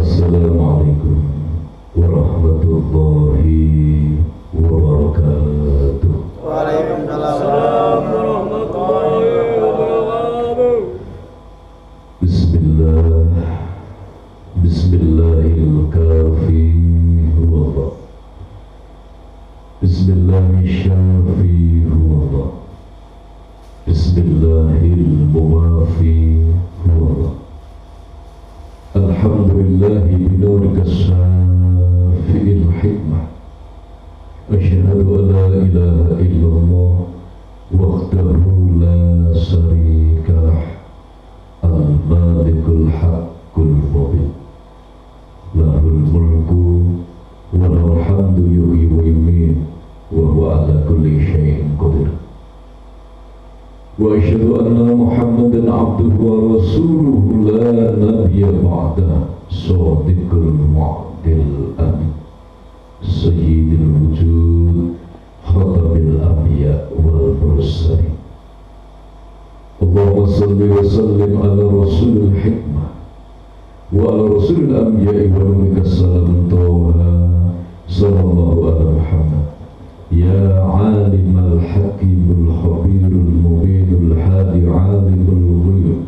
Assalamualaikum warahmatullahi wabarakatuh. Waalaikumsalam warahmatullahi wabarakatuh. Bismillah, Bismillahirrahmanirrahi huwallah, Bismillahirrahmanirrahi huwallah, Bismillahirrahmanirrahi huwallah. Alhamdulillahi binurika syafi'il hikmah. Asyhadu an la ilaha illallah wahdahu la syarika lah, al-malikul haqqul mubin, lahul mulku wa lahul hamdu yuhyi wa yumiit wa huwa ala kulli syai'in qadir. Wa asyhadu anna Muhammadan abduhu wa rasuluhu la nabiyya ba'dah, shadiqul wa'dil amin, sayyidil wujud, khatamil anbiya wal mursalin. Allahumma salli wa sallim ala rasulil hikmah wa ala rasulil anbiya wa nurika salam Taha sallallahu ala Muhammad. Ya alimal hakimul khabirul mubinul hadi alimul ghuyub,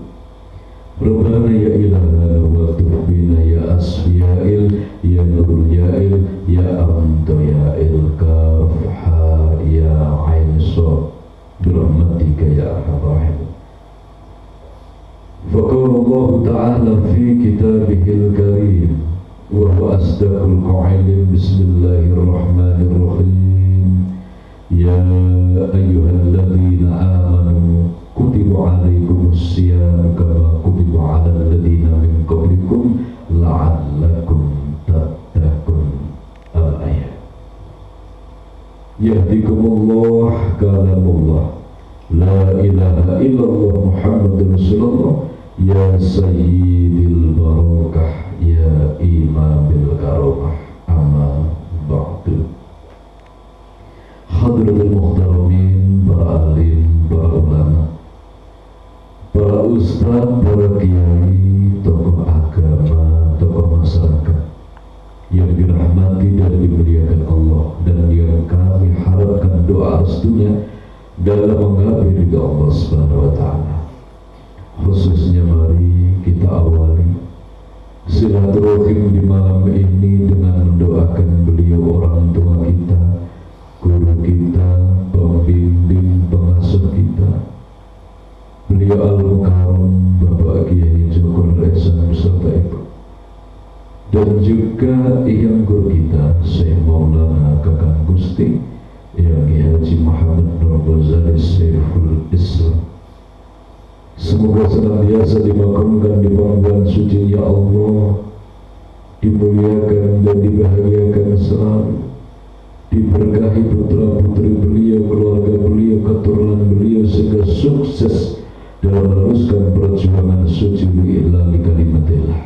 Rabbana ya ilahana wa tuhbina ya asfiya'il ya nurul ya'il ya amto ya'il kaf ha ya ain so birahmatika ya arhamar rahimin. Faqala Allah ta'ala fi kitabihil karim wa huwa asdaqul qa'ilin. Bismillahirrahmanirrahim. Ya ayyuhalladzina amanu kutiba alaikumus siyam kama kutiba alal ladzina min qablikum la'allakum tattaqun. Al-ayat. Yahdikumullah kalamullah, la ilaha illallah Muhammadur Rasulullah, ya sayyidil barakah, ya imamil karamah, amma ba'du. Hadratul muhtaramin, para alim, para ulama, para ustaz, para kiai, tokoh agama, tokoh masyarakat yang dirahmati dan dimuliakan Allah, dan yang kami harapkan doa restunya dalam menggapai ridha Allah Subhanahu wa ta'ala. Khususnya mari kita awali silaturahim di malam ini dengan mendoakan beliau, orang tua kita, guru kita, pembimbing, pengasuh kita, beliau Al-Mukarram Bapak Kiai Joko Ihsan beserta ibu, dan juga yang guru kita Syekh Maulana Kakang Gusti yang Haji Muhammad Nur Ghazali Saiful Islam. Semoga senantiasa dimakamkan di panggilan suci ya Allah, dimuliakan dan dibahagiakan selalu, diberkahi putra-putri beliau, keluarga beliau, keturunan beliau, sehingga sukses dalam meneruskan perjuangan suci lillahi kalimatillah.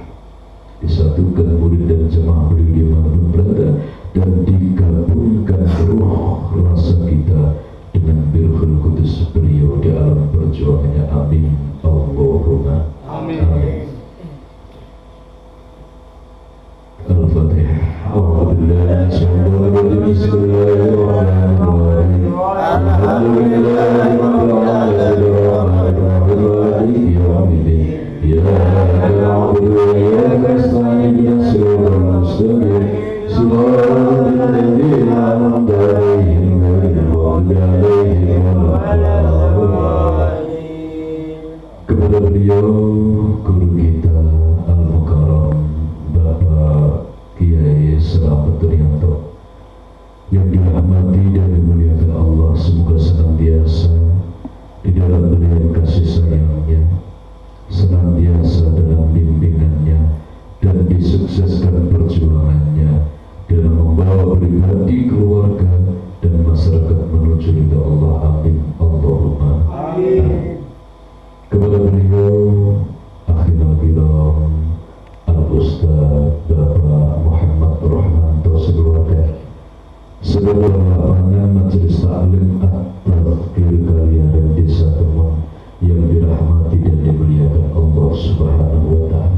Disatukan murid dan jemaah beliau dimanapun berada, dan digabungkan ruh rasa kita dengan birhul kudus beliau di alam perjuangannya. Amin Allahumma amin. Al-Fatihah. Alhamdulillah, bismillahirrahmanirrahim. Alhamdulillahi rabbil alamin, ya na'budu wa iyyaka nasta'in, ihdinas siratal mustaqim, siratal ladzina an'amta 'alaihim ghairil maghdubi 'alaihim waladdallin. Kepada beliau guru kita Al-Mukarram Bapak Kiai Selamat Urianto yang dirahmati dan dimuliakan Allah, semoga senantiasa di dalam beliau kasih sayangnya, senantiasa dalam bimbingannya, dan disukseskan perjuangannya dalam membawa pribadi, keluarga, dan masyarakat menuju ridha Allah. Amin Allahumma amin. Kepada beliau akhirul kiram Al-Ustaz Bapak Muhammad Rahmanto sekeluarga, sebagai lapangan Majelis Taklim At-Tadhkir Kaliaran Desa Temon yang dirahmati dan dimuliakan Allah Subhanahu wa ta'ala.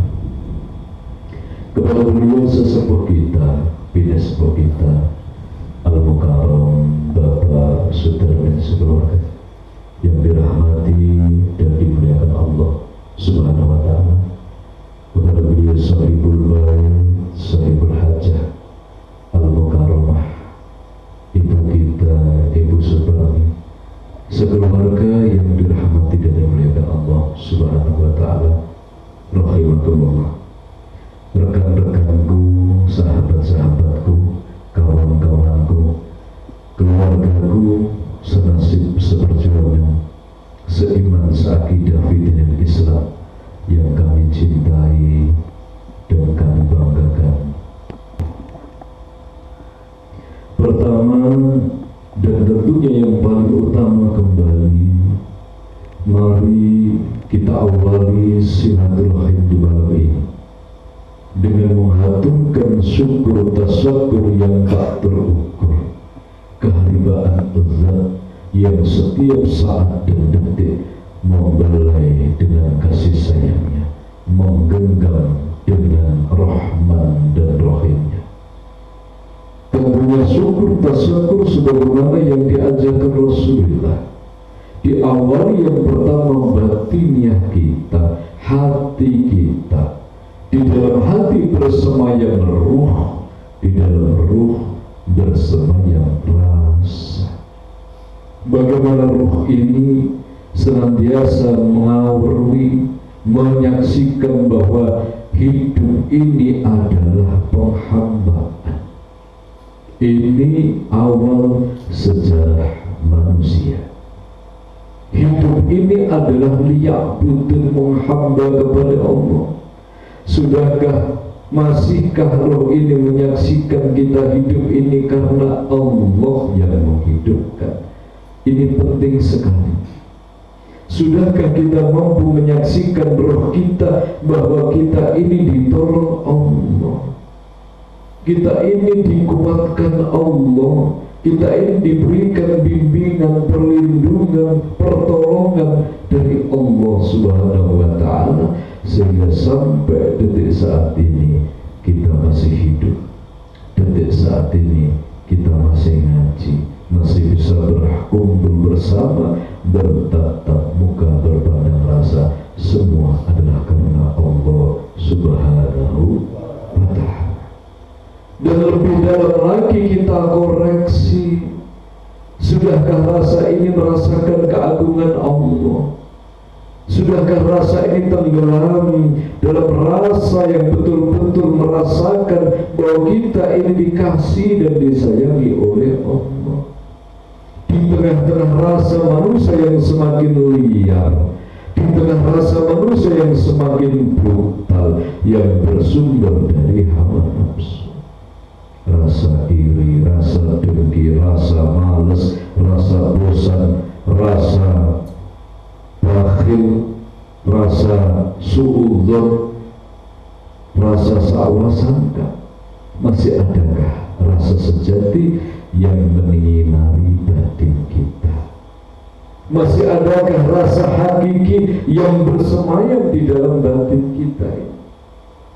kepada beliau sesepuh kita, bini sepuh kita, Al-Mukarram Bapak Sudarmin sekeluarga yang dirahmati dan dimuliakan Allah Subhanahu wa Ta'ala. Kepada beliau sahibul bait, sahibul hajah, Al-Mukarramah, ibu kita, Ibu Sudarmin, sekeluarga yang dirahmati dan dimuliakan Allah Subhanahu wa Ta'ala. Rahimakumullah. Rekan-rekanku, sahabat-sahabatku, kawan-kawanku, keluargaku, senasib seperjuangan, seiman seakidah fitnah Islam yang kami cintai dan kami banggakan. Pertama dan tentunya yang paling utama kembali, mari kita awali silaturahim di malam ini dengan menghaturkan syukur tasakur yang tak terukur, kehadiran Allah yang setiap saat dan detik membelai dengan kasih sayangnya, menggenggam dengan Rahman dan Rahimnya. Tentunya syukur tasakur sebagaimana yang diajarkan Rasulullah. Diawali yang pertama batiniah kita, hati kita. Di dalam hati bersemayam ruh, di dalam ruh bersemayam rasa. Bagaimana ruh ini senantiasa mengawali, menyaksikan bahwa hidup ini adalah penghambaan. Ini awal sejarah manusia. Hidup ini adalah liya'budun, menghamba kepada Allah. Sudahkah, masihkah roh ini menyaksikan kita hidup ini karena Allah yang menghidupkan? Ini penting sekali. Sudahkah kita mampu menyaksikan roh kita bahwa kita ini ditolong Allah, kita ini dikuatkan Allah, kita ini diberikan bimbingan, perlindungan, pertolongan dari Allah Subhanahu wa Ta'ala, sehingga sampai detik saat ini kita masih hidup, detik saat ini kita masih ngaji, masih bisa berkumpul bersama, bertatap muka, berpandang rasa, semua adalah karena Allah Subhanahu wa Ta'ala. Dan lebih dalam lagi kita koreksi, sudahkah rasa ini merasakan keagungan Allah? Sudahkah rasa ini tenggelam dalam rasa yang betul-betul merasakan bahwa kita ini dikasih dan disayangi oleh Allah? Di tengah-tengah rasa manusia yang semakin liar, di tengah rasa manusia yang semakin brutal, yang bersumber dari hawa nafsu, rasa iri, rasa dengki, rasa malas, rasa bosan, rasa bakhil, rasa suudzon, rasa sa'wasangka. Masih adakah rasa sejati yang menyinari batin kita? Masih adakah rasa hakiki yang bersemayam di dalam batin kita ini?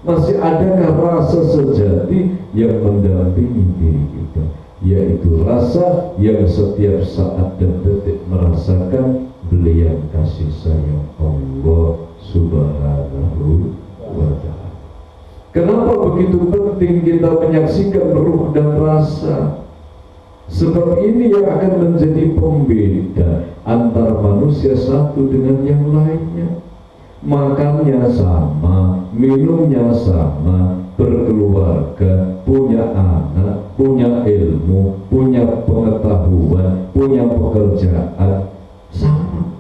Masih adakah rasa sejati yang mendampingi diri kita, yaitu rasa yang setiap saat dan detik merasakan belian kasih sayang Allah Subhanahu wa Ta'ala. Kenapa begitu penting kita menyaksikan ruh dan rasa? Sebab ini yang akan menjadi pembeda antara manusia satu dengan yang lainnya. Makannya sama, minumnya sama, berkeluarga, punya anak, punya ilmu, punya pengetahuan, punya pekerjaan, sama.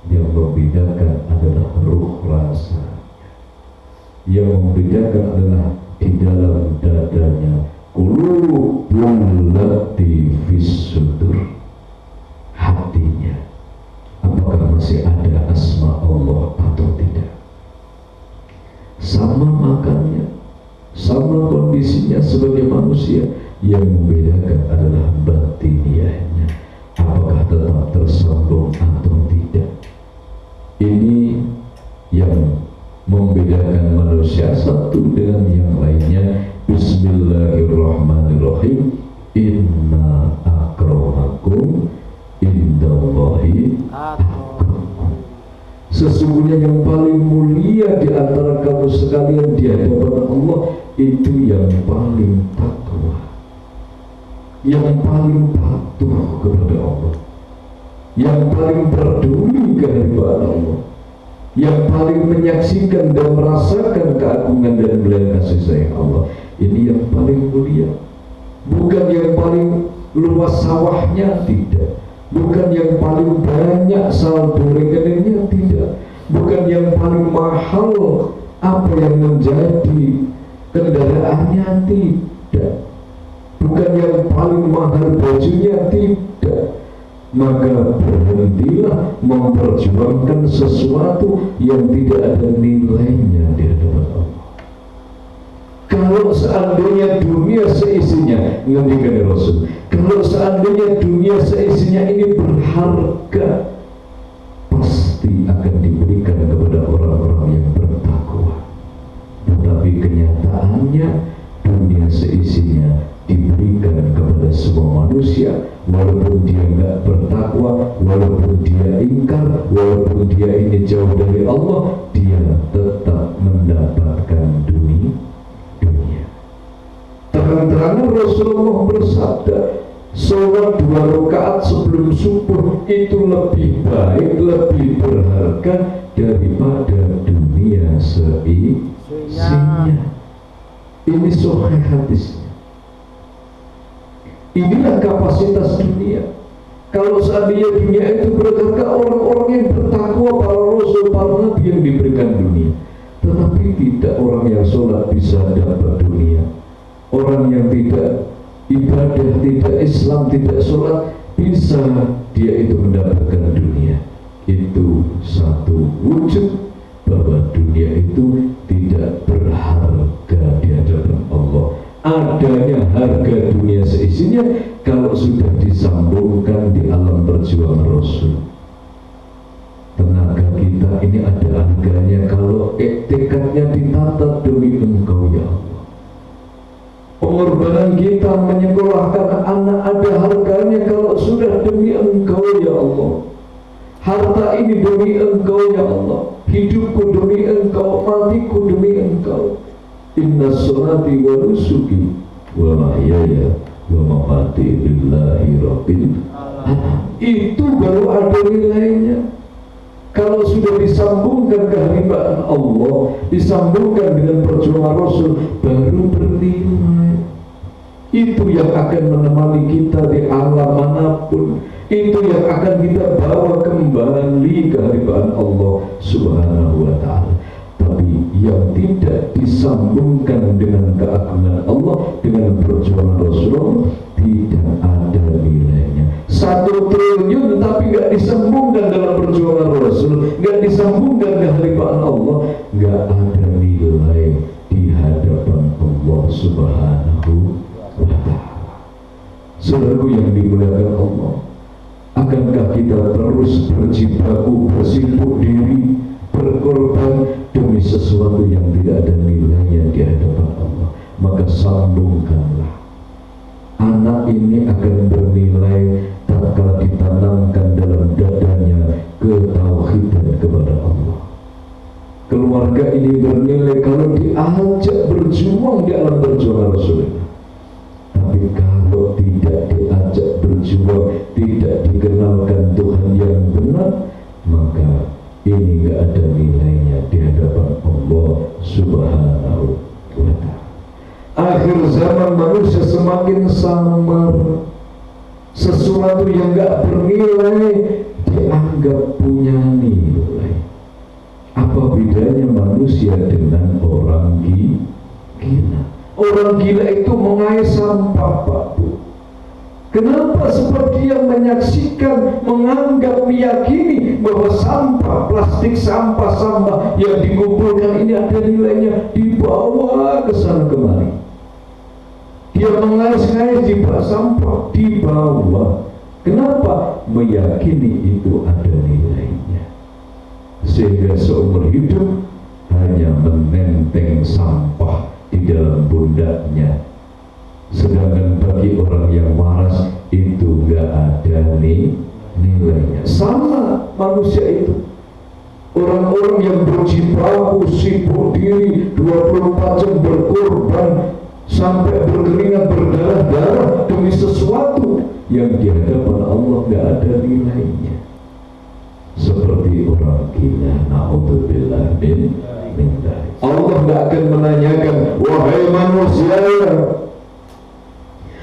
Yang membedakan adalah ruh rasanya. Yang membedakan adalah di dalam dadanya qulubul lati fis sudur, hatinya. Apakah masih ada asma Allah atau tidak? Sama makannya, sama kondisinya sebagai manusia. Yang membedakan adalah batiniahnya, apakah tetap tersambung atau tidak. Ini yang membedakan manusia satu dengan yang lainnya. Bismillahirrahmanirrahim. Inna akramakum indallahi atqakum. Sesungguhnya yang paling mulia di antara kamu sekalian di hadapan Allah itu yang paling takwa, yang paling patuh kepada Allah, yang paling peduli kehadiran Allah, yang paling menyaksikan dan merasakan keagungan dan belas kasih sayang Allah. Ini yang paling mulia, bukan yang paling luas sawahnya, tidak, bukan yang paling banyak saldo rekeningnya, tidak, bukan yang paling mahal apa yang menjadi kendaraannya, tidak, bukan yang paling mahal bajunya, tidak. Maka berhentilah memperjuangkan sesuatu yang tidak ada nilainya di hadapan Allah. Kalau seandainya dunia seisinya, ngendikan Rasul, kalau seandainya dunia seisinya ini berharga, pasti akan diberikan kepada orang-orang yang bertakwa. Tetapi kenyataannya dunia seisinya diberikan kepada semua manusia, walaupun dia enggak bertakwa, walaupun dia ingkar, walaupun dia ini jauh dari Allah, dia tetap mendapatkan dunia. Terang-terangan Rasulullah bersabda, sholat 2 rakaat sebelum subuh itu lebih baik, lebih berharga daripada dunia seisinya. Ini sahih hadisnya. Inilah kapasitas dunia. Kalau seandainya dunia itu berharga, orang-orang yang bertakwa, para rasul, para nabi yang diberikan dunia. Tetapi tidak, orang yang sholat bisa dapat dunia. Orang yang tidak ibadah, tidak Islam, tidak sholat, bisa dia itu mendapatkan dunia. Itu satu wujud bahwa dunia itu tidak berharga di hadapan Allah. Adanya harga dunia seisinya kalau sudah disambungkan di alam perjuangan Rasul. Tenaga kita ini ada harganya kalau tekadnya ditata demi Engkau ya Allah. Pengorbanan kita menyekolahkan anak ada harganya kalau sudah demi Engkau ya Allah. Harta ini demi Engkau ya Allah. Hidupku demi Engkau, matiku demi Engkau. Inna sholati wa nusuki wa mahyaya wa mamati lillahi rabbil alamin. Itu baru ada nilainya. Kalau sudah disambungkan kehambaan Allah, disambungkan dengan perjuangan Rasul, baru bernilai. Itu yang akan menemani kita di alam manapun. Itu yang akan kita bawa kembali kehadiran Allah Subhanahu wa ta'ala. Tapi yang tidak disambungkan dengan keagungan Allah, dengan perjuangan Rasulullah, tidak ada nilainya. 1 triliun tapi nggak disambungkan dalam perjuangan Rasul, nggak disambungkan kehadiran Allah, nggak ada nilai di hadapan Allah Subhanahu wa ta'ala. Saudaraku yang dimuliakan Allah, akankah kita terus berjibaku, bersibuk diri, berkorban demi sesuatu yang tidak ada nilainya di hadapan Allah? Maka sambungkanlah. Anak ini akan bernilai tatkala ditanamkan dalam dadanya ketauhidan kepada Allah. Keluarga ini bernilai kalau diajak berjuang di alam perjuangan Rasulullah. Tapi kalau tidak diajak berjuang, tidak dikenalkan Tuhan yang benar, maka ini gak ada nilainya di hadapan Allah Subhanahu wa ta'ala. Akhir zaman manusia semakin samar. Sesuatu yang gak bernilai dianggap punya nilai. Apa bedanya manusia dengan orang gila? Orang gila itu mengais sampah, Pak Bu. Kenapa? Sebab dia menyaksikan, menganggap, meyakini bahwa sampah, plastik, sampah yang dikumpulkan ini ada nilainya, dibawa ke sana kemari. Dia mengais-ngais di bak sampah, dibawa. Kenapa? Meyakini itu ada nilainya. Sehingga seumur hidup hanya dalam pundaknya. Sedangkan bagi orang yang waras itu nggak ada nilainya. Sama manusia itu. Orang-orang yang berjibaku, sibuk diri 24 jam berkorban sampai berkeringat berdarah-darah demi sesuatu yang di hadapan Allah nggak ada nilainya. Seperti orang gila, naudzubillah min dzalik. Allah nggak akan menanyakan, wahai manusia,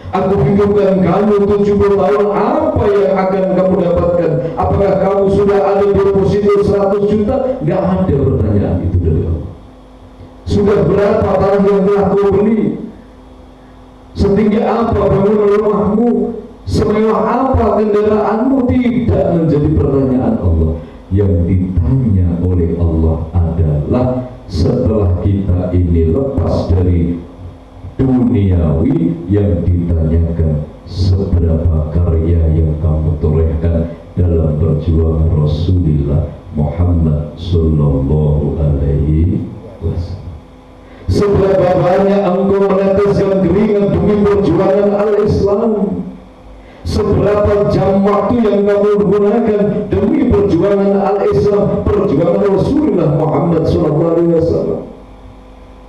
aku hidupkan kamu 70 tahun, apa yang akan kamu dapatkan? Apakah kamu sudah ada deposito 100 juta? Nggak ada pertanyaan itu dari Allah. Sudah berapa tanah yang telah kau beli? Setinggi apa bangunan rumahmu? Semewah apa kendaraanmu? Tidak menjadi pertanyaan Allah. Yang ditanya oleh Allah adalah setelah kita ini lepas dari duniawi, yang ditanyakan seberapa karya yang kamu torehkan dalam perjuangan Rasulullah Muhammad Sallallahu Alaihi Wasallam. Seberapa banyak engkau meneteskan keringat demi perjuangan al-Islam. Seberapa jam waktu yang kamu gunakan demi perjuangan al-Islam, perjuangan Rasulullah Muhammad Sallallahu Alaihi Wasallam.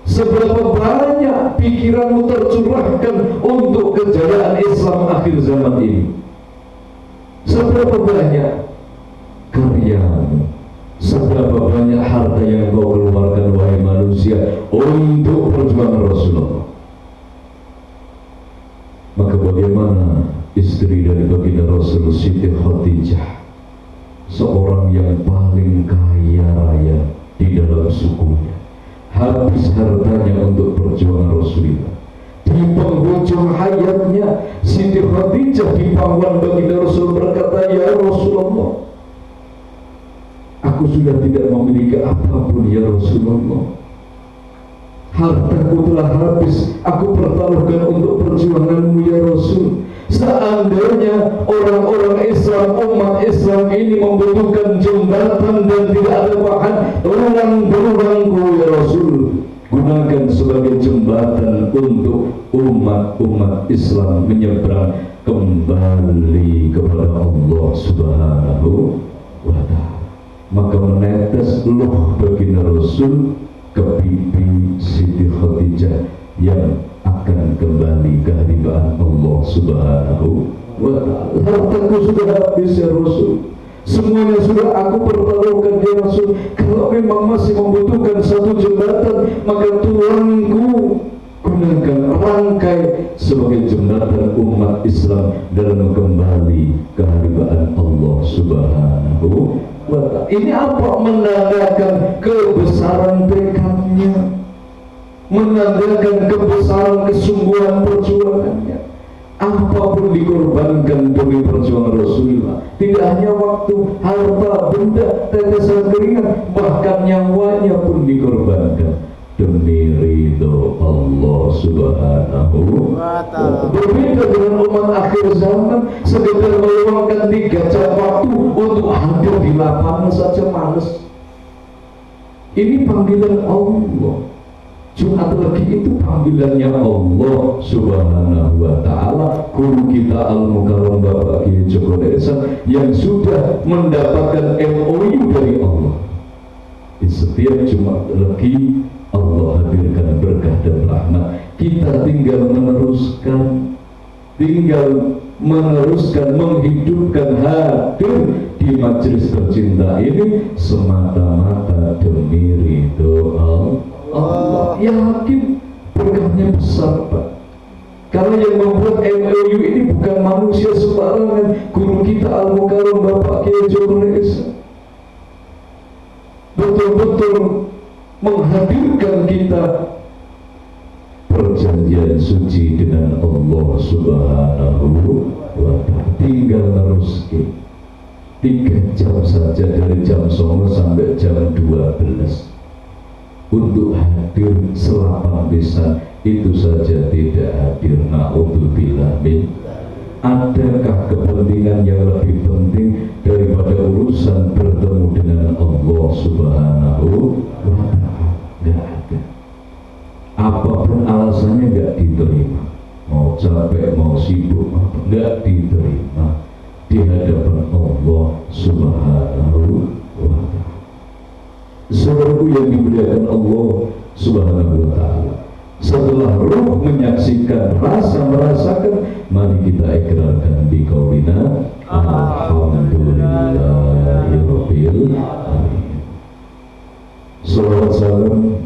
Seberapa banyak pikiranmu tercurahkan untuk kejayaan Islam akhir zaman ini. Seberapa banyak karyamu, seberapa banyak harta yang kau keluarkan wahai manusia untuk perjuangan Rasulullah. Maka bagaimana istri dari baginda Rasul, Siti Khadijah, seorang yang paling kaya raya di dalam sukunya, habis hartanya untuk perjuangan Rasulullah. Di penghujung hayatnya, Siti Khadijah di pangkuan baginda Rasul berkata, ya Rasulullah, aku sudah tidak memiliki apapun ya Rasulullah. Hartaku telah habis, aku pertaruhkan untuk perjuanganmu ya Rasul. Seandainya orang-orang Islam, umat Islam ini membutuhkan jembatan dan tidak ada bahan, tulang-tulangku ya Rasul, gunakan sebagai jembatan untuk umat-umat Islam menyeberang kembali kepada Allah Subhanahu wa Ta'ala. Maka menetes loh baginda Rasul ke pipi Siti Khadijah yang akan kembali ke hadirat Allah Subhanahu wa Ta'ala. Hartaku sudah habis ya Rasul, semuanya sudah aku pertaruhkan ya Rasul. Kalau memang masih membutuhkan satu jembatan, maka tulangku gunakan, rangkai sebagai jembatan umat Islam dalam kembali ke hadirat Allah Subhanahu wa Ta'ala. Ini apa? Menandakan kebesaran tekadnya, menandakan kebesaran kesungguhan perjuangannya. Apapun dikorbankan demi perjuangan Rasulullah. Tidak hanya waktu, harta, benda, tetesan keringat, bahkan nyawanya pun dikorbankan demi ridho Allah Subhanahu wa Ta'ala. Berbeda dengan umat akhir zaman, sekedar meluangkan 3 jam waktu untuk hadir di lapangan saja males. Ini panggilan Allah. Jumat lagi itu panggilannya Allah Subhanahu wa Ta'ala. Guru kita Al-Mukarram Bapak Kiai Joko Desa yang sudah mendapatkan MOU dari Allah. Di setiap Jumat lagi Allah hadirkan berkah dan rahmat. Kita tinggal meneruskan, menghidupkan, hadir di majelis tercinta ini semata-mata demi ridho Allah. Yakin berkahnya besar Pak. Karena yang membuat MOU ini bukan manusia sembarangan, guru kita Al-Mukarram Bapak Kiai Joko Desa betul-betul menghadirkan kita perjanjian suci dengan Allah Subhanahu wa Ta'ala. Tinggal teruskan 3 jam saja, dari jam 9 sampai jam 12 untuk hadir selapang lisan, itu saja tidak hadir. Na'udzubillah min. Adakah kepentingan yang lebih penting daripada urusan bertemu dengan Allah Subhanahu wa Ta'ala? Tidak ada. Apapun puasanya nggak diterima, mau capek, mau sibuk, nggak diterima di hadapan Allah Subhanahu wa Ta'ala. Saudaraku yang dimuliakan Allah Subhanahu wa Ta'ala, setelah ruh menyaksikan, rasa merasakan, mari kita ikrarkan bi qaulina alhamdulillahirabbil alamin. Salawat salam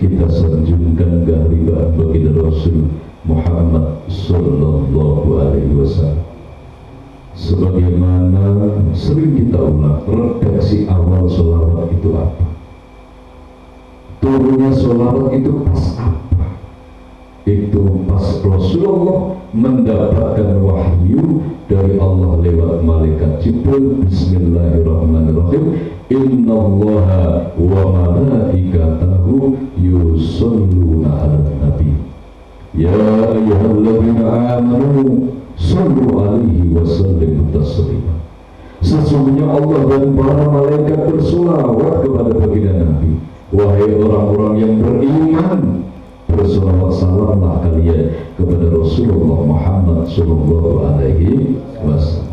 kita sanjungkan kehadiran baginda Rasul Muhammad sallallahu alaihi wasallam. Sebagaimana sering kita ulang, redaksi awal sholawat itu apa? Turunnya sholawat itu pas apa? Itu pas Rasulullah mendapatkan wahyu dari Allah lewat malaikat Jibril. Bismillahirrahmanirrahim. Innallaha wa malaikatahu yusholluna 'alan nabi. Ya ayyuhalladzina amanu shallu 'alaihi wa sallimu taslima. Sesungguhnya Allah dan para malaikat bersolawat kepada baginda Nabi. Wahai orang-orang yang beriman, bersolawat salamlah kalian kepada Rasulullah Muhammad sallallahu alaihi wasallam.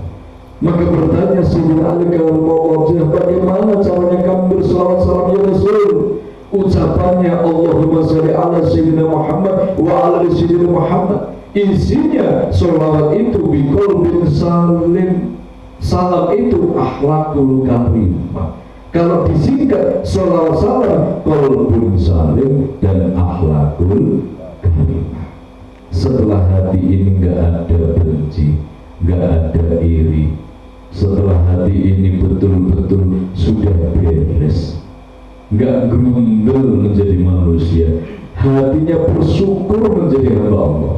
Maka bertanya Sayyidina Ali karramallahu, bagaimana caranya kamu bersolawat salam ya Rasul? Ucapannya Allahumma shalli ala Sayyidina Muhammad wa ala Sayyidina Muhammad. Isinya sholawat itu biqaulin salim. Salam itu akhlakul karimah. Kalau disingkat sholawat salam qalbun salim dan akhlakul karimah. Setelah hati ini nggak ada benci, nggak ada iri. Setelah hati ini betul-betul sudah beres, nggak grundel menjadi manusia, hatinya bersyukur menjadi hamba Allah.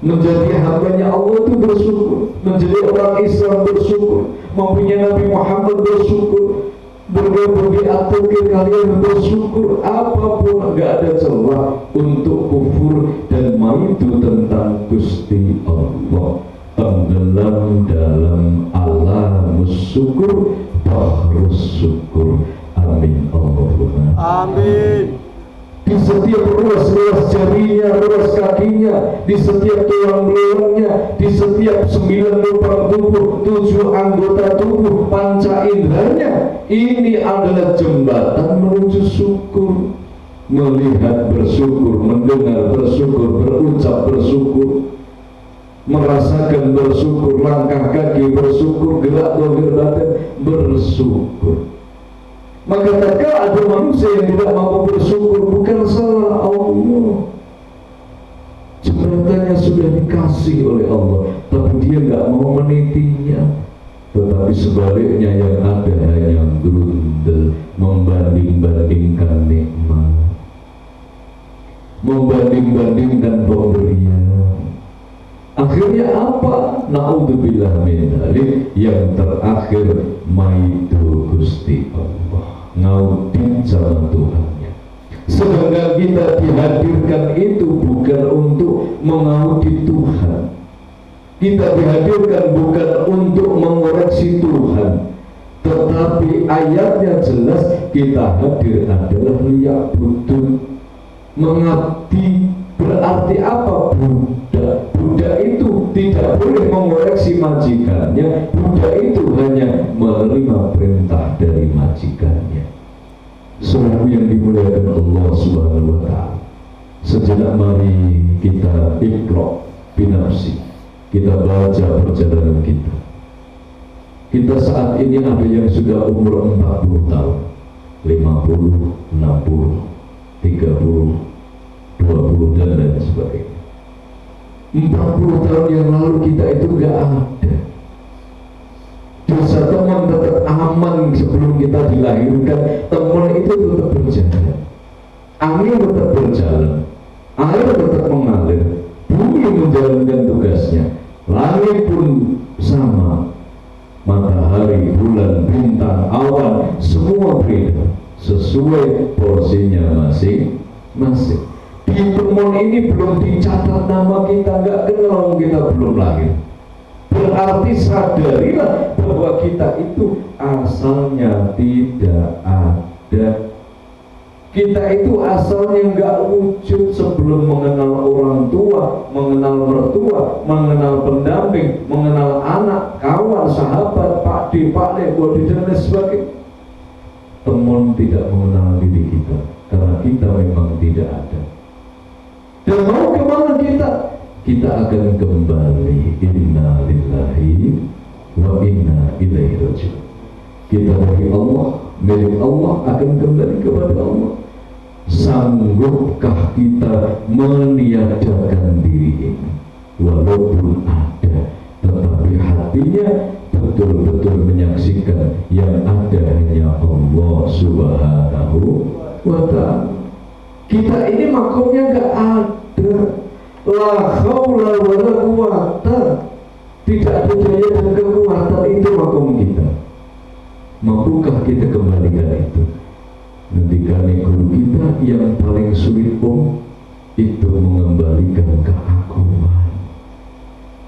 Menjadi hambanya Allah itu bersyukur, menjadi orang Islam bersyukur, mempunyai Nabi Muhammad bersyukur, bergabung di atakir kalian bersyukur. Apapun nggak ada celah untuk kufur dan maitu tentang Gusti Allah. Tenggelam dalam alamus syukur, bahrus syukur. Amin Allahumma Amin. Di setiap ruas-ruas jarinya, ruas kakinya, di setiap tulang belulangnya, di setiap 9 lubang tubuh, 7 anggota tubuh, panca inderanya, ini adalah jembatan menuju syukur. Melihat bersyukur, mendengar bersyukur, berucap bersyukur, merasakan bersyukur, langkah kaki bersyukur, gerak dohir batin bersyukur. Maka tatkala ada manusia yang tidak mampu bersyukur, bukan salah Allah. Jembatannya sudah dikasih oleh Allah, tapi dia nggak mau menitinya. Tetapi sebaliknya yang ada hanya grundel, membanding-bandingkan nikmat, membanding-bandingkan pemberian. Akhirnya apa? Na'udzubillah min dzalik. Yang terakhir maitu Gusti Allah, ngaudit sama Tuhannya. Sedangkan kita dihadirkan itu bukan untuk mengaudit Tuhan. Kita dihadirkan bukan untuk mengoreksi Tuhan, tetapi ayatnya jelas kita hadir adalah liya'budun, mengabdi. Berarti apa? Buddha itu tidak boleh mengoreksi majikannya. Buddha itu hanya menerima perintah dari majikannya. Saudara yang dimuliakan Allah Subhanahu wa Ta'ala, sejenak mari kita iqra binafsi, kita baca perjalanan kita. Kita saat ini ada yang sudah umur 40 tahun, 50, 60, 30, 20 dan lain sebagainya. 40 tahun yang lalu kita itu gak ada. Dosa teman tetap aman sebelum kita dilahirkan. Teman itu tetap berjalan, angin tetap berjalan, air tetap mengalir, bumi menjalankan tugasnya, langit pun sama, matahari, bulan, bintang, awan, semua beredar sesuai porsinya masing-masing. Di temuan ini belum dicatat nama kita, nggak kenal, kita belum lahir. Berarti sadarilah bahwa kita itu asalnya tidak ada. Kita itu asalnya nggak wujud sebelum mengenal orang tua, mengenal mertua, mengenal pendamping, mengenal anak, kawan, sahabat, Pak D, Pak D, dan lain sebagainya. Teman tidak mengenal diri kita karena kita memang tidak ada. Dan mau kemana kita? Kita akan kembali. Inna lillahi wa inna ilaihi raji'un. Kita dari Allah, milik Allah, akan kembali kepada Allah. Sanggupkah kita meniadakan diri ini? Walaupun ada, tetapi hatinya betul-betul menyaksikan yang ada hanya Allah Subhanahu wa ta'ala. Kita ini makomnya gak ada. La haula wa la quwata. Tidak ada daya dan kekuatan, itu makom kita. Mampukah kita kembalikan itu? Ketika guru kita yang paling sulit itu mengembalikan keakuan.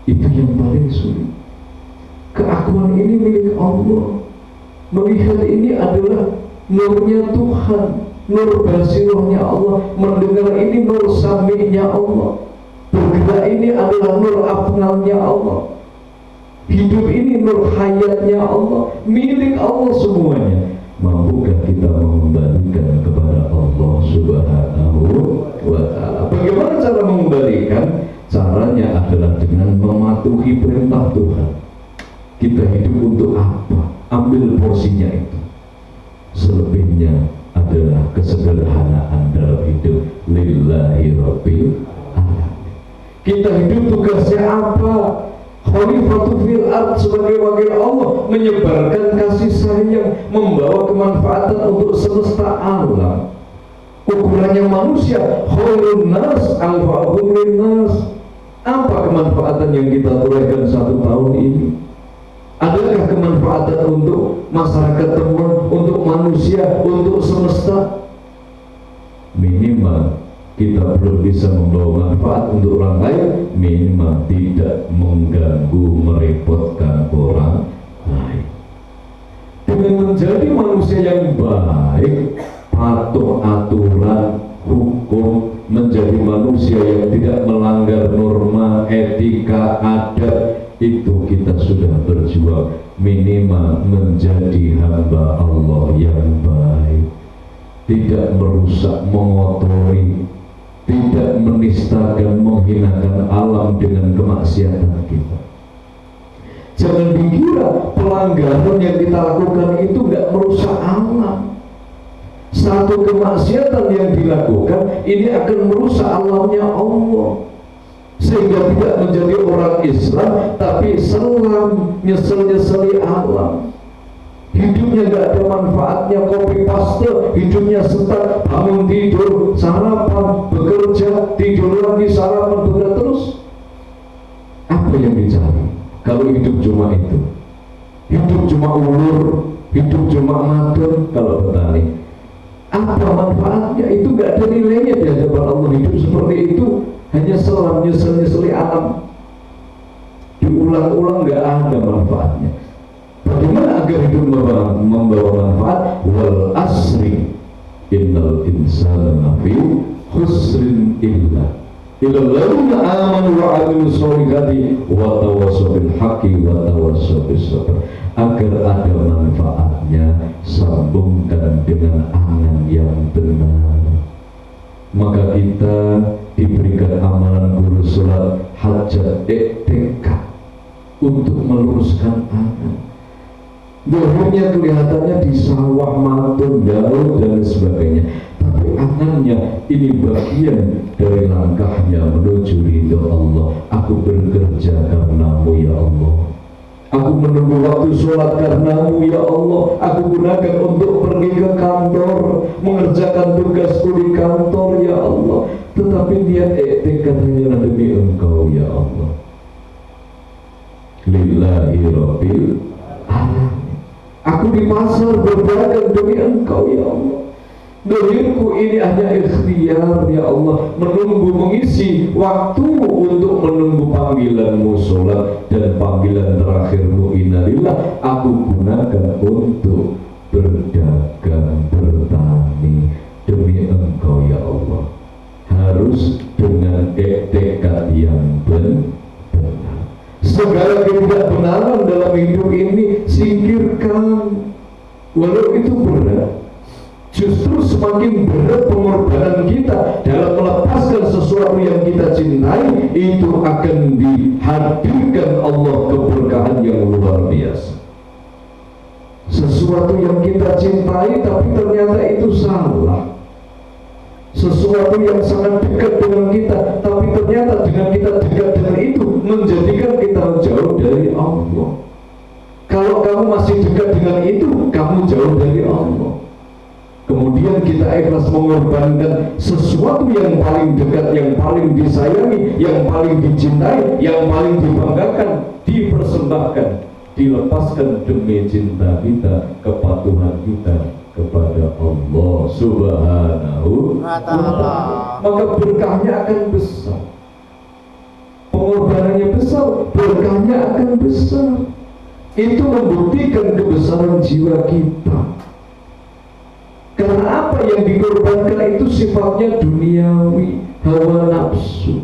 Itu yang paling sulit. Keakuan ini milik Allah. Melihat ini adalah nurnya Tuhan, nur basirahnya Allah. Mendengar ini nur sami'nya Allah. Bergerak ini adalah nur afnalnya Allah. Hidup ini nur hayatnya Allah. Milik Allah semuanya. Mampukah kita mengembalikan kepada Allah Subhanahu wa ta'ala? Bagaimana cara mengembalikan? Caranya adalah dengan mematuhi perintah Tuhan. Kita hidup untuk apa? Ambil porsinya itu. Selebihnya adalah kesederhanaan dalam hidup. Lillahi rabbil alamin. Kita hidup tugasnya apa? Khalifatul fil ard, sebagai wakil Allah, menyebarkan kasih sayang, membawa kemanfaatan untuk semesta alam. Ukurannya manusia, khairun nas anfa'uhum linnas. Apa kemanfaatan yang kita torehkan 1 tahun ini? Adakah kemanfaatan untuk masyarakat teman, untuk manusia, untuk semesta? Minimal kita belum bisa membawa manfaat untuk orang lain, minimal tidak mengganggu, merepotkan orang lain. Dengan menjadi manusia yang baik, patuh aturan hukum, menjadi manusia yang tidak melanggar norma, etika, adat, itu kita sudah berjuang. Minimal menjadi hamba Allah yang baik, tidak merusak, mengotori, tidak menistakan, menghinakan alam dengan kemaksiatan kita. Jangan dikira pelanggaran yang kita lakukan itu nggak merusak alam. Satu kemaksiatan yang dilakukan ini akan merusak alamnya Allah, sehingga tidak menjadi orang Islam tapi selam, nyesel-nyeseli alam. Hidupnya nggak ada manfaatnya, copy paste, hidupnya setar, bangun tidur, sarapan, bekerja, tidur lagi, sarapan, bekerja terus. Apa yang dicari? Kalau hidup cuma itu, hidup cuma ulur, hidup cuma ngatur. Kalau petani, apa manfaatnya? Itu nggak ada nilainya di hadapan Allah. Hidup seperti itu hanya selam, nyesel-nyeseli alam, diulang-ulang, nggak ada manfaatnya. Bagaimana agar hidup membawa manfaat? Wal asri innal insana lafi khusrin illa alladzina amanu wa 'amilus solihati wa tawassaw bil haqqi wa tawassaw bis sabr. Agar ada manfaatnya, sambungkan dengan angan yang benar. Maka kita diberikan amalan guru sholat, hajat, iktikaf untuk meluruskan angan. Dohirnya kelihatannya di sawah, matun, daun, dan sebagainya, tapi angannya ini bagian dari langkahnya menuju ridho Allah. Aku bekerja karenamu ya Allah, aku menunggu waktu sholat karenamu ya Allah, aku gunakan untuk pergi ke kantor, mengerjakan tugasku di kantor ya Allah, tetapi niat iktikad hanya demi Engkau ya Allah. Lillahi rabbil alamin. Aku di pasar berdagang demi Engkau ya Allah. Dohirku ini hanya ikhtiar ya Allah, menunggu, mengisi waktu untuk menunggu panggilanmu sholat dan panggilan terakhirmu innalillah. Aku gunakan untuk berdagang, bertani demi harus dengan tekad yang benar. Segala ketidakbenaran dalam hidup ini singkirkan, walau itu berat. Justru semakin berat pengorbanan kita dalam melepaskan sesuatu yang kita cintai, itu akan dihadirkan Allah keberkahan yang luar biasa. Sesuatu yang kita cintai tapi ternyata itu salah. Sesuatu yang sangat dekat dengan kita, tapi ternyata dengan kita dekat dengan itu menjadikan kita jauh dari Allah. Kalau kamu masih dekat dengan itu, kamu jauh dari Allah. Kemudian kita ikhlas mengorbankan sesuatu yang paling dekat, yang paling disayangi, yang paling dicintai, yang paling dibanggakan, dipersembahkan, dilepaskan demi cinta kita, kepatuhan kita kepada Allah Subhanahu wa Ta'ala. Maka berkahnya akan besar, pengorbanannya besar, berkahnya akan besar. Itu membuktikan kebesaran jiwa kita. Karena apa yang dikorbankan itu sifatnya duniawi, hawa nafsu,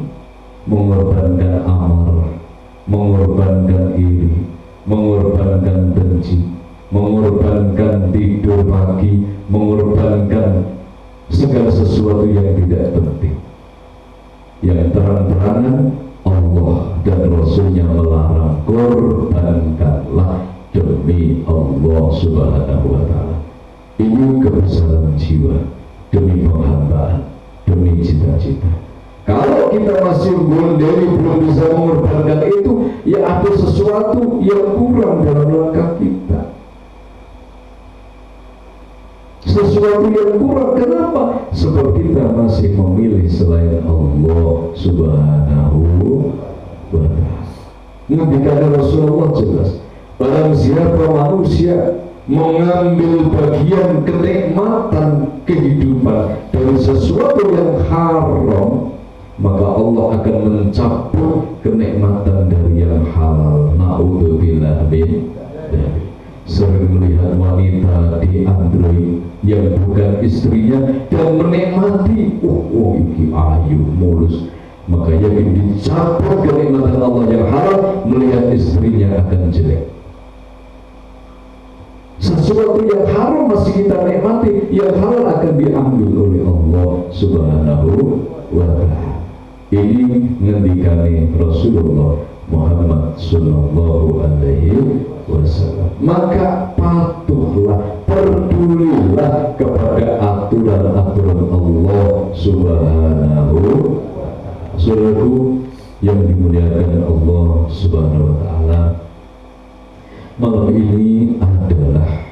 mengorbankan amarah, mengorbankan iri, mengorbankan benci, mengorbankan tidur pagi, mengorbankan segala sesuatu yang tidak penting. Yang terang-terangan Allah dan Rasulnya melarang, korbankanlah demi Allah Subhanahu wa Ta'ala. Ini kebesaran jiwa demi penghambaan, demi cita-cita. Kalau kita masih berdiri belum bisa mengorbankan itu, ya ada sesuatu yang kurang dalam langkah kita. Sesuatu yang kurang, kenapa? Sebab kita masih memilih selain Allah Subhanahu wa Ta'ala. Nabi kata Rasulullah jelas, barang siapa manusia mengambil bagian kenikmatan kehidupan dari sesuatu yang haram, maka Allah akan mencabut kenikmatan dari yang halal. Na'udzubillah min dzalik. Sering melihat wanita di Android yang bukan istrinya dan menikmati, iki ayu mulus, maka yakin dicabut kenikmatan Allah yang halal, melihat istrinya akan jelek. Sesuatu yang haram masih kita nikmati, yang halal akan diambil oleh Allah Subhanahu wa Ta'ala. Ini ngendikane Rasulullah Muhammad Sallallahu Alaihi Wasallam. Maka patuhlah, pedulilah kepada aturan-aturan Allah Subhanahu wa Ta'ala. Saudaraku yang dimuliakan Allah Subhanahu wa Ta'ala, malam ini adalah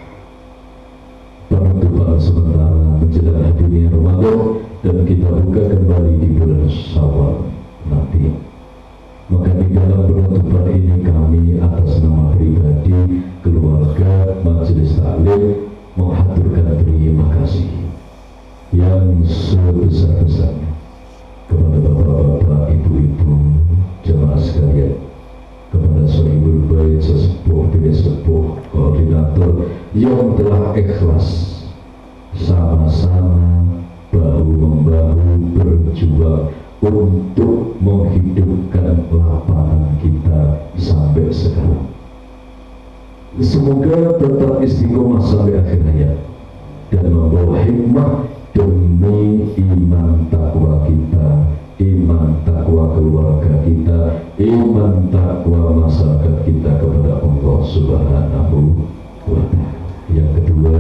penutupan sementara menjelang hadirnya Ramadan dan kita buka kembali di bulan Syawal nanti. Maka di dalam penutupan ini kami atas nama pribadi, keluarga, majelis taklim menghaturkan terima kasih yang sebesar-besarnya kepada bapak-bapak, ibu-ibu, jemaah sekalian, kepada Sohibul Bait, sesepuh, bini sepuh, koordinator yang telah ikhlas sama-sama bahu-membahu berjuang untuk menghidupkan lapangan kita sampai sekarang. Semoga tetap istiqomah sampai akhir hayat dan membawa hikmah demi iman takwa kita, iman takwa keluarga kita, iman takwa masyarakat kita kepada Allah Subhanahu wa Ta'ala. Yang kedua,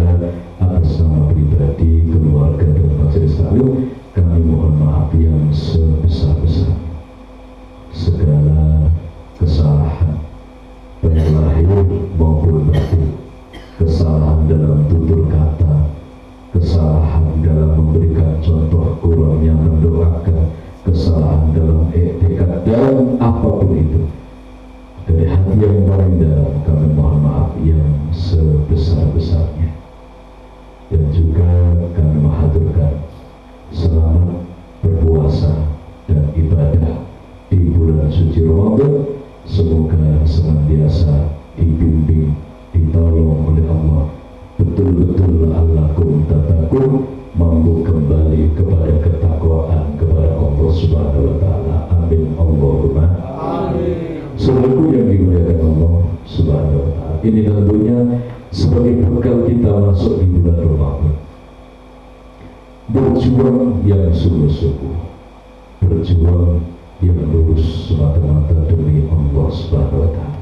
atas nama pribadi, keluarga dan majelis taklim, kami mohon maaf yang sebesar-besarnya. Segala kesalahan baik lahir maupun batin, kesalahan dalam tutur kata, kesalahan dalam memberikan contoh, kurangnya mendoakan, kesalahan dalam etikat dan apapun itu, dari hati yang paling dalam kami mohon maaf yang sebesar-besarnya. Dan juga kami menghaturkan selamat berpuasa dan ibadah di bulan suci Ramadan. Semoga senantiasa dibimbing, ditolong oleh Allah, betul-betul la'allakum tattaqun, mampu kembali kepada ketakwaan kepada Allah ini tentunya sebagai bekal kita masuk di bulan Ramadan. Berjuang yang sungguh-sungguh, berjuang yang lurus semata-mata demi Allah Subhanahu wa Ta'ala.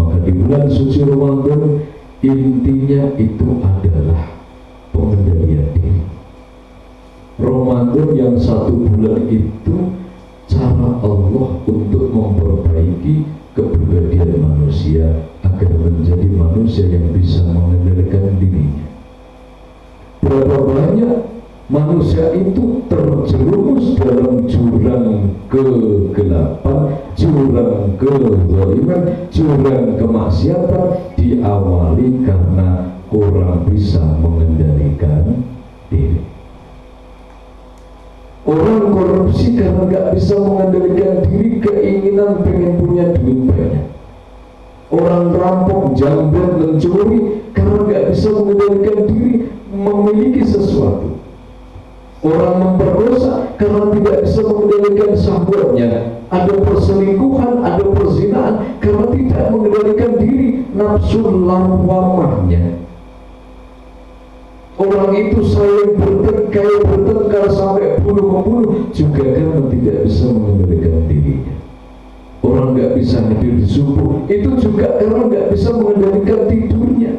Maka di bulan suci Ramadan intinya itu adalah pengendalian diri. Ramadan yang 1 bulan itu cara Allah untuk memperbaiki kepribadian manusia agar menjadi manusia yang bisa mengendalikan dirinya. Berapa banyak manusia itu terjerumus dalam jurang kegelapan, jurang kezaliman, jurang kemaksiatan, diawali karena kurang bisa mengendalikan diri. Orang korupsi karena nggak bisa mengendalikan diri, keinginan pengen punya duit banyak. Orang rampok, jambret, mencuri karena nggak bisa mengendalikan diri, memiliki sesuatu. Orang memperkosa karena tidak bisa mengendalikan syahwatnya. Ada perselingkuhan, ada perzinahan karena tidak mengendalikan diri, nafsu lawamahnya. Orang itu saling bertengkar sampai bunuh-membunuh juga karena tidak bisa mengendalikan dirinya. Orang nggak bisa hadir di subuh itu juga karena nggak bisa mengendalikan tidurnya.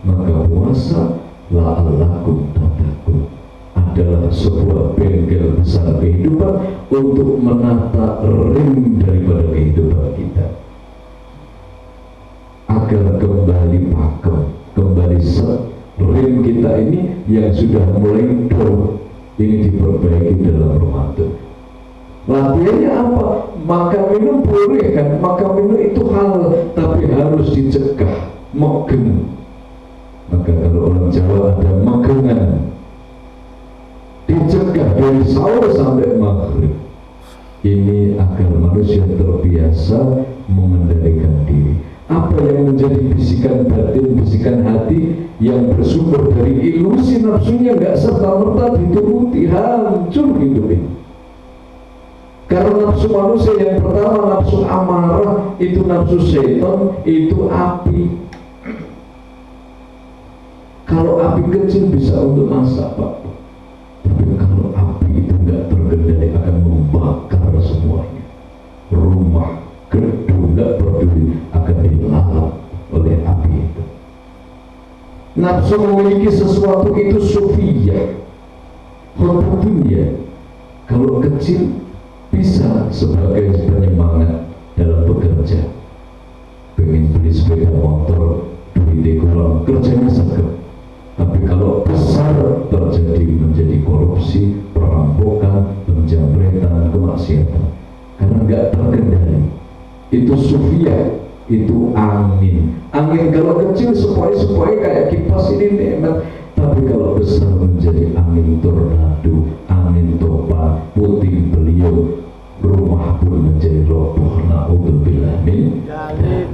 Maka puasa la'allakum tattaqun adalah sebuah bengkel besar kehidupan untuk menata rem daripada kehidupan kita agar kembali pakem, kembali rem kita ini yang sudah mulai drop ini diperbaiki dalam Ramadan. Latihannya apa? Makan minum boleh kan? Makan minum itu halal, tapi harus dicegah, megeng. Maka kalau orang Jawa ada magengan, dicegah dari sahur sampai maghrib. Ini agar manusia terbiasa mengendalikan diri. Apa yang menjadi bisikan batin, bisikan hati yang bersumber dari ilusi nafsunya nggak serta-merta dituruti, hancur hidup ini. Karena nafsu manusia yang pertama, nafsu amarah, itu nafsu setan, itu api. Kalau api kecil bisa untuk masak, Pak. Tapi kalau api itu nggak terkendali akan membakar semuanya. Rumah, gedung, nggak peduli, akan dilalap oleh api itu. Nafsu memiliki sesuatu itu sufiyah, hubungannya. Kalau kecil bisa sebagai penyemangat dalam bekerja. Pengen beli sepeda motor, duitnya kurang, kerjanya sergap. Tapi kalau besar terjadi menjadi korupsi, perampokan, penjambretan, kemaksiatan, karena nggak terkendali. Itu sufiyah, itu angin. Angin kalau kecil sepoi-sepoi kayak kipas ini nikmat, tapi kalau besar menjadi angin tornado, angin topan, puting beliung, rumah pun menjadi roboh. Na'udzubillah min dzalik.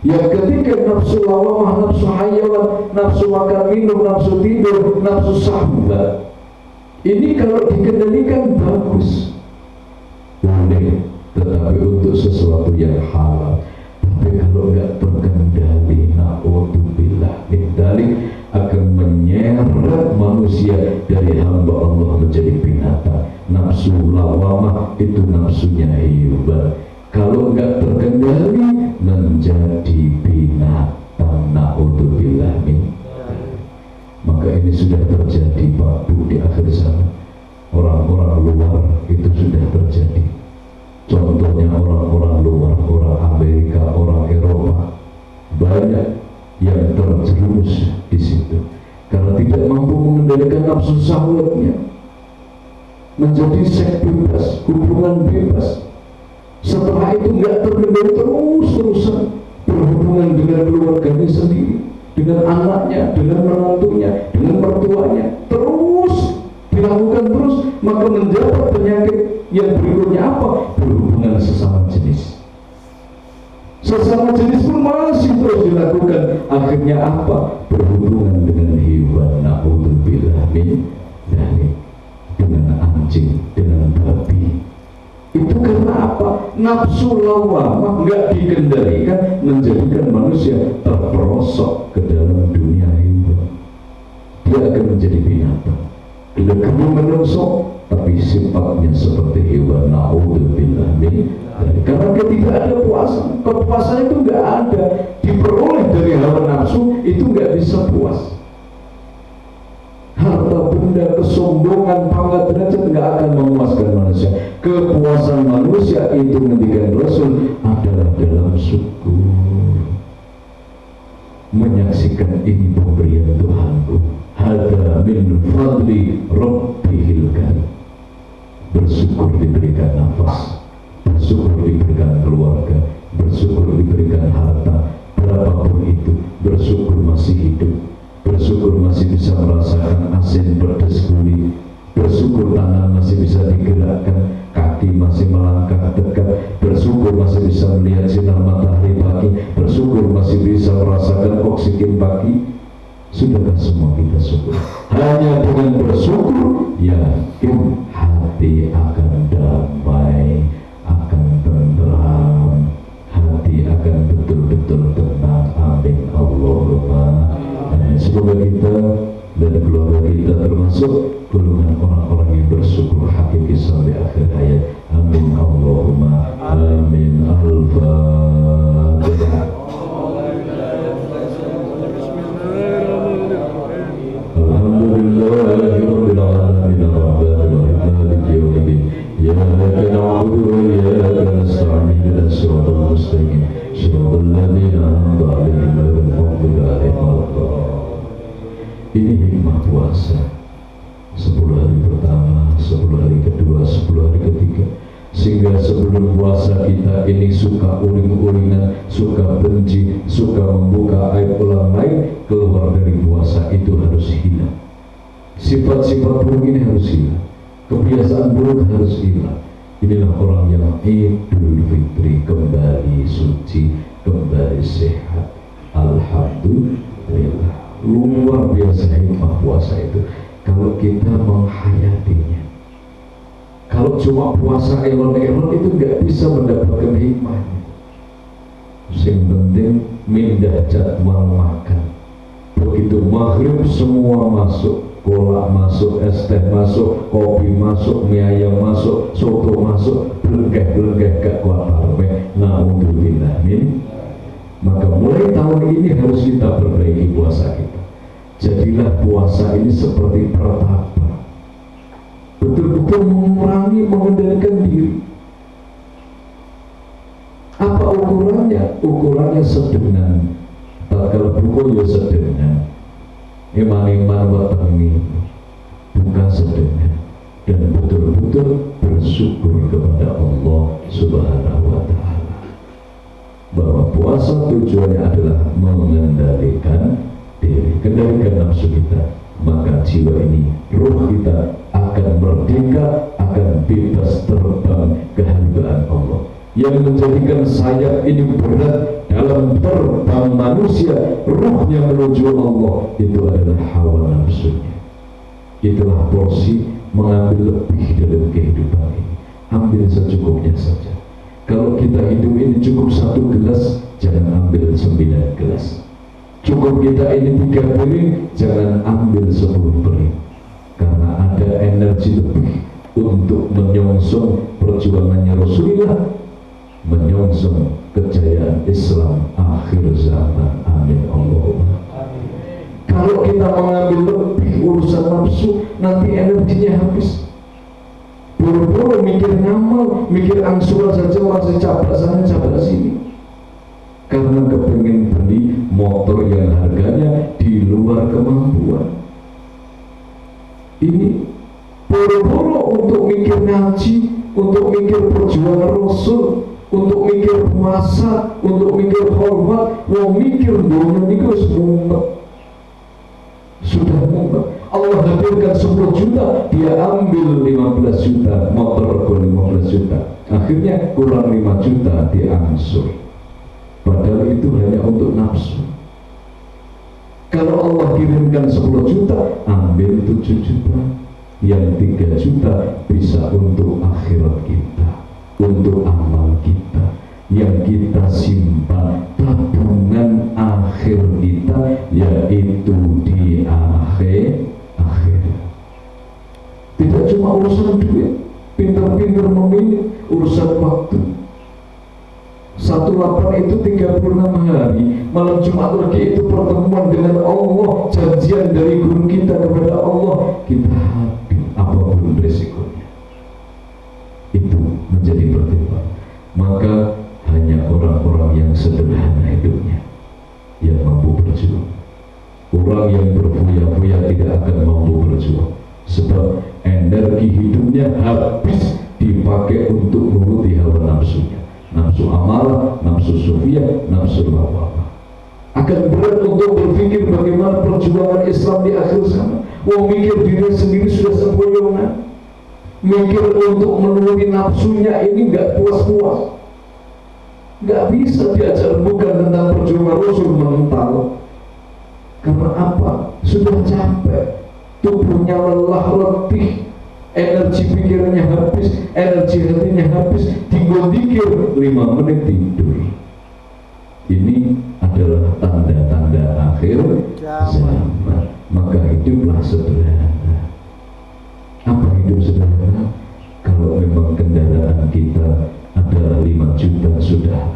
Yang ketiga nafsu lawamah, nafsu hayawan, nafsu makan minum, nafsu tidur, nafsu syahwat. Ini kalau dikendalikan bagus, boleh, tetapi untuk sesuatu yang halal. Tapi kalau nggak terkendali, na'udzubillah min dzalik, akan menyeret manusia dari hamba Allah menjadi binatang. Nafsu lawamah itu nafsunya hewan. Kalau nggak terkendali menjadi binatang. Na'udzubillah min dzalik. Maka ini sudah terjadi Pak Bu di akhir zaman. Orang-orang luar itu sudah terjadi. Contohnya orang-orang luar, orang Amerika, orang Eropa, banyak yang terjerumus di situ karena tidak mampu mengendalikan nafsu syahwatnya, menjadi seks bebas, hubungan bebas. Setelah itu nggak terkendali, terus-terusan berhubungan dengan keluarganya sendiri, dengan anaknya, dengan menantunya, dengan mertuanya, terus dilakukan terus, maka mendapat penyakit yang berikutnya apa? Berhubungan sesama jenis. Sesama jenis pun masih terus dilakukan. Akhirnya apa? Berhubungan dengan hewan. Na'udzubillah min dzalik. Dengan anjing, dengan babi. Itu karena apa? nafsu lawamah nggak dikendalikan menjadikan manusia terperosok ke dalam dunia hidup. Dia akan menjadi binatang. Tidak kamu menusuk, tapi sifatnya seperti hewan. Naudzubillah min. Karena dia tidak ada puasa, kepuasan itu nggak ada, diperoleh dari hawa nafsu itu nggak bisa puas. Harta benda, kesombongan, pangkat derajat nggak akan memuaskan manusia. Kepuasan manusia itu menjadikan Rasul adalah dalam syukur, menyaksikan ini pemberian Tuhanku. Hada min fadli Rabbihil karim. Bersyukur diberikan nafas, bersyukur diberikan keluarga, bersyukur diberikan harta, berapapun itu, bersyukur masih hidup, bersyukur masih bisa merasakan asin pedas gurih, bersyukur tangan masih bisa digerakkan, kaki masih melangkah dekat, bersyukur masih bisa melihat sinar matahari pagi, bersyukur masih bisa merasakan oksigen pagi. Sudahkah semua kita syukur? Hanya dengan bersyukur, yakin hati akan damai, akan tenteram, hati akan betul-betul tenang. Amin Allahumma amin. Semoga kita dan keluarga kita termasuk golongan orang-orang yang bersyukur hakiki sampai akhir hayat. Amin Allahumma amin. Al-Fatihah. Alhamdulillahirabbil alamin arrahmanir rahim maliki yaumiddin iyyaka na'budu wa iyyaka nasta'in ihdinas siratal mustaqim siratal ladzina an'amta 'alaihim ghairil maghdubi 'alaihim waladdallin. Ini hikmah puasa. 10 hari pertama, 10 hari kedua, 10 hari ketiga, sehingga sebelum puasa kita ini suka uring-uringan, suka benci, suka membuka aib orang lain. Keluar dari puasa itu harus hilang. Sifat-sifat buruk ini harus hilang, kebiasaan buruk harus hilang. Inilah orang yang Idul Fitri kembali suci, kembali sehat. Alhamdulillah. Luar biasa hikmah puasa itu kalau kita menghayatinya. Kalau cuma puasa elon-elon itu nggak bisa mendapatkan hikmahnya. Yang penting mindah jadwal makan. Begitu maghrib semua masuk, kolak masuk, es teh masuk, kopi masuk, mie ayam masuk, soto masuk, belengkeh-belengkeh gak kuat parme. Naudzubillah min. Maka mulai tahun ini harus kita perbaiki puasa kita. Jadilah puasa ini seperti pertapa, betul-betul mengurangi, mengendalikan diri. Apa ukurannya? Ukurannya sedengan. Kalau buku ya sedengan, iman-iman watangi, bukan sedengan. Dan betul-betul bersyukur kepada Allah Subhanahu wa Ta'ala bahwa puasa tujuannya adalah mengendalikan diri, kendalikan nafsu kita. Maka jiwa ini, ruh kita akan merdeka, akan bebas terbang kehambaan Allah. Yang menjadikan sayap ini berat dalam terbang manusia, ruhnya menuju Allah, itu adalah hawa nafsunya. Itulah porsi mengambil lebih dalam kehidupan ini. Ambil secukupnya saja. Kalau kita hidup ini cukup 1 gelas, jangan ambil 9 gelas. Cukup kita ini 3 piring, jangan ambil 10 piring. Karena ada energi lebih untuk menyongsong perjuangannya Rasulullah, menyongsong kejayaan Islam akhir zaman. Amin Allahumma. Kalau kita mengambil lebih urusan nafsu, nanti energinya habis. Buru-buru mikir ngamal, mikir angsuran saja, masih cabak sana cabak sini. Karena kepengen beli motor yang harganya di luar kemampuan. Ini buru-buru untuk mikir ngaji, untuk mikir perjuangan Rasul, untuk mikir puasa, untuk mikir hormat, mau mikir dunia ini harus mumet. Sudah mumet. Allah hadirkan 10 juta, dia ambil 15 juta, motor rego 15 juta. Akhirnya kurang 5 juta diangsur. Padahal itu hanya untuk nafsu. Kalau Allah kirimkan 10 juta, ambil 7 juta. Yang 3 juta bisa untuk akhirat kita. untuk amal kita yang kita simpan, tabungan akhir kita yaitu di akhir. Tidak cuma urusan duit, pintar-pintar memilih, urusan waktu. 18 itu 36 hari, malam Jumat lagi itu pertemuan dengan Allah, janjian dari guru kita kepada Allah, kita hadapi apapun resikonya. Itu menjadi pertimbangan. Maka hanya orang-orang yang sederhana hidupnya yang mampu berjuang. Orang yang berfoya-foya tidak akan mampu berjuang, sebab energi hidupnya habis dipakai untuk menuruti hawa nafsunya, nafsu amarah, nafsu sufiyah, nafsu lawamah. Akan berat untuk berpikir bagaimana perjuangan Islam di akhir zaman. Mikir diri sendiri sudah sempoyongan, mikir untuk menuruti nafsunya ini nggak puas-puas. Nggak bisa diajar, bukan tentang perjuangan Rasul mental. Karena apa? Sudah capek, tubuhnya lelah, letih, energi pikirannya habis, energi hatinya habis, tinggal dikir 5 menit tidur. Ini adalah tanda-tanda akhir zaman. Maka hiduplah sederhana. Apa hidup sederhana? Kalau memang kendaraan kita ada 5 juta, sudah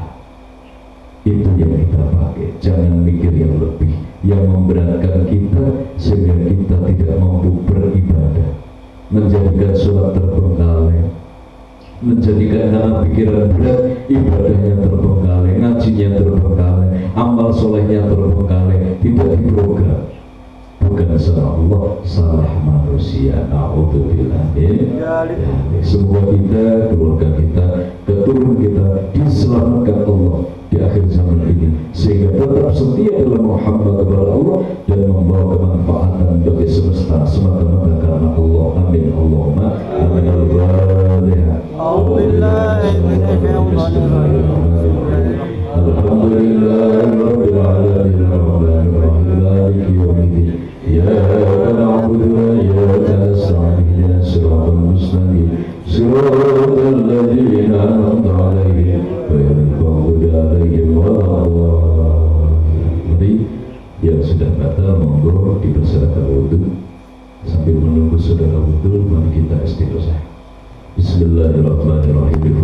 itu yang kita pakai. Jangan mikir yang lebih, yang memberatkan kita sehingga kita tidak mampu beribadah, menjadikan sholat terbengkalai, menjadikan karena pikiran berat, ibadahnya terbengkalai, ngajinya terbengkalai, amal solehnya terbengkalai, tidak diprogram. Bukan salah Allah, salah manusia. Na'udzubillah. Semua kita, keluarga kita, keturunan kita diselamatkan Allah di akhir zaman ini, sehingga tetap setia dalam Muhammad kepada Allah dan membawa kemanfaatan bagi semesta semata-mata karena Allah. Amin. Allahumma amin. Al-Fatihah. Alhamdulillahirabbil alamin arrahmanir rahim maliki yaumiddin iyyaka na'budu wa iyyaka nasta'in ihdinas siratal mustaqim siratal ladzina an'amta 'alaihim ghairil maghdubi 'alaihim waladdallin. Yang sudah batal monggo dipersilakan wudu. Sambil menunggu saudara wudu, mari kita istighfar. Bismillahirrahmanirrahim.